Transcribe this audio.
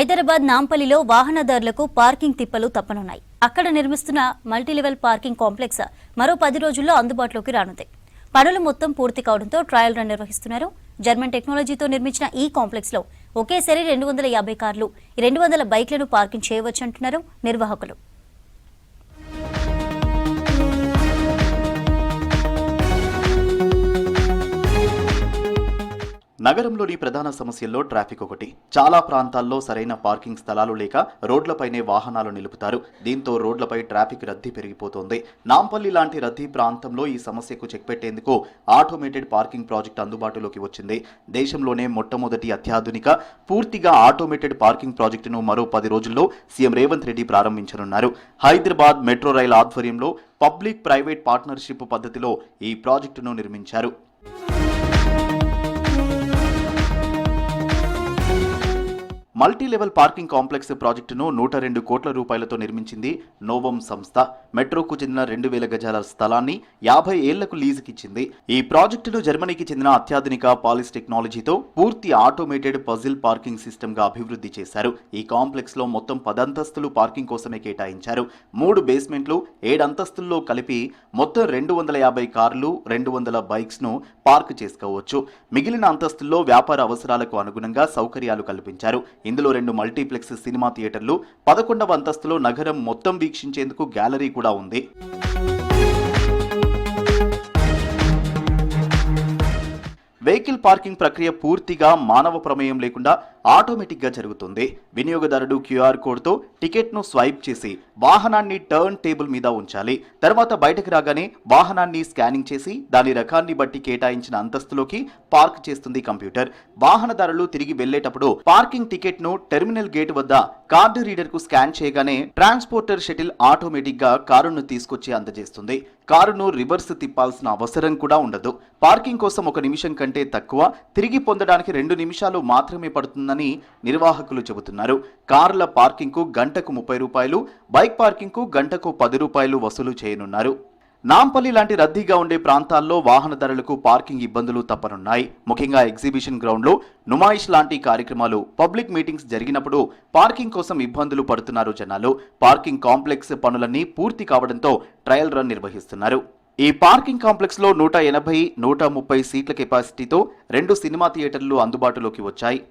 హైదరాబాద్ నాంపల్లిలో వాహనదారులకు పార్కింగ్ తిప్పలు తప్పనున్నాయి. అక్కడ నిర్మిస్తున్న మల్టీలెవెల్ పార్కింగ్ కాంప్లెక్స్ మరో 10 రోజుల్లో అందుబాటులోకి రానుంది. పనులు మొత్తం పూర్తి కావడంతో ట్రయల్ రన్ నిర్వహిస్తున్నారు. జర్మన్ టెక్నాలజీతో నిర్మించిన ఈ కాంప్లెక్స్ లో ఒకేసారి 250 కార్లు, 200 బైక్లను పార్కింగ్ చేయవచ్చంటున్నారు నిర్వాహకులు. నగరంలోని ప్రధాన సమస్యల్లో ట్రాఫిక్ ఒకటి. చాలా ప్రాంతాల్లో సరైన పార్కింగ్ స్థలాలు లేక రోడ్లపైనే వాహనాలు నిలుపుతారు. దీంతో రోడ్లపై ట్రాఫిక్ రద్దీ పెరిగిపోతోంది. నాంపల్లి లాంటి రద్దీ ప్రాంతంలో ఈ సమస్యకు చెక్ పెట్టేందుకు ఆటోమేటెడ్ పార్కింగ్ ప్రాజెక్ట్ అందుబాటులోకి వచ్చింది. దేశంలోనే మొట్టమొదటి అత్యాధునిక పూర్తిగా ఆటోమేటెడ్ పార్కింగ్ ప్రాజెక్టును మరో 10 రోజుల్లో సీఎం రేవంత్ రెడ్డి ప్రారంభించనున్నారు. హైదరాబాద్ మెట్రో రైల్ ఆధ్వర్యంలో పబ్లిక్ ప్రైవేట్ పార్ట్నర్షిప్ పద్ధతిలో ఈ ప్రాజెక్టును నిర్మించారు. మల్టీలెవెల్ పార్కింగ్ కాంప్లెక్స్ ప్రాజెక్టును 102 కోట్ల రూపాయలతో నిర్మించింది నోవం సంస్థ. మెట్రోకు చెందిన 2000 గజాల స్థలాన్ని 50 ఏళ్లకు లీజుకిచ్చింది. ఈ ప్రాజెక్టును జర్మనీకి చెందిన అత్యాధునిక పాలిస్ టెక్నాలజీతో పూర్తి ఆటోమేటెడ్ పజిల్ పార్కింగ్ సిస్టమ్ గా అభివృద్ధి చేశారు. ఈ కాంప్లెక్స్ లో మొత్తం 10 అంతస్తులు పార్కింగ్ కోసమే కేటాయించారు. 3 బేస్మెంట్లు, 7 అంతస్తుల్లో కలిపి మొత్తం 250 కార్లు, 200 బైక్స్ ను పార్క్ చేసుకోవచ్చు. మిగిలిన అంతస్తుల్లో వ్యాపార అవసరాలకు అనుగుణంగా సౌకర్యాలు కల్పించారు. ఇందులో 2 మల్టీప్లెక్స్ సినిమా థియేటర్లు, 11వ అంతస్తులో నగరం మొత్తం వీక్షించేందుకు గ్యాలరీ కూడా ఉంది. వెహికల్ పార్కింగ్ ప్రక్రియ పూర్తిగా మానవ ప్రమేయం లేకుండా ఆటోమేటిక్ గా జరుగుతుంది. వినియోగదారుడు QR కోడ్తో టికెట్ను స్వైప్ చేసి వాహనాన్ని టర్న్ టేబుల్ మీద ఉంచాలి. తర్వాత బయటకు రాగానే వాహనాన్ని స్కానింగ్ చేసి దాని రకాన్ని బట్టి కేటాయించిన అంతస్తులోకి పార్క్ చేస్తుంది కంప్యూటర్. వాహనదారులు తిరిగి వెళ్లేటప్పుడు పార్కింగ్ టికెట్ ను టెర్మినల్ గేట్ వద్ద కార్డు రీడర్ కు స్కాన్ చేయగానే ట్రాన్స్పోర్టర్ షటిల్ ఆటోమేటిక్ గా కారును తీసుకొచ్చి అందజేస్తుంది. కారును రివర్స్ తిప్పాల్సిన అవసరం కూడా ఉండదు. పార్కింగ్ కోసం 1 నిమిషం కంటే తక్కువ, తిరిగి పొందడానికి 2 నిమిషాలు మాత్రమే పడుతుందని నిర్వాహకులు చెబుతున్నారు. కార్ల పార్కింగ్ కు గంటకు 30 రూపాయలు, బైక్ పార్కింగ్ కు గంటకు 10 రూపాయలు వసూలు చేయనున్నారు. నాంపల్లి లాంటి రద్దీగా ఉండే ప్రాంతాల్లో వాహనదారులకు పార్కింగ్ ఇబ్బందులు తప్పనున్నాయి. ముఖ్యంగా ఎగ్జిబిషన్ గ్రౌండ్ లో నుమాయిష్ లాంటి కార్యక్రమాలు, పబ్లిక్ మీటింగ్స్ జరిగినప్పుడు పార్కింగ్ కోసం ఇబ్బందులు పడుతున్నారు జనాలు. పార్కింగ్ కాంప్లెక్స్ పనులన్నీ పూర్తి కావడంతో ట్రయల్ రన్ నిర్వహిస్తున్నారు. ఈ పార్కింగ్ కాంప్లెక్స్ లో 180, 130 సీట్ల కెపాసిటీతో 2 సినిమా థియేటర్లు అందుబాటులోకి వచ్చాయి.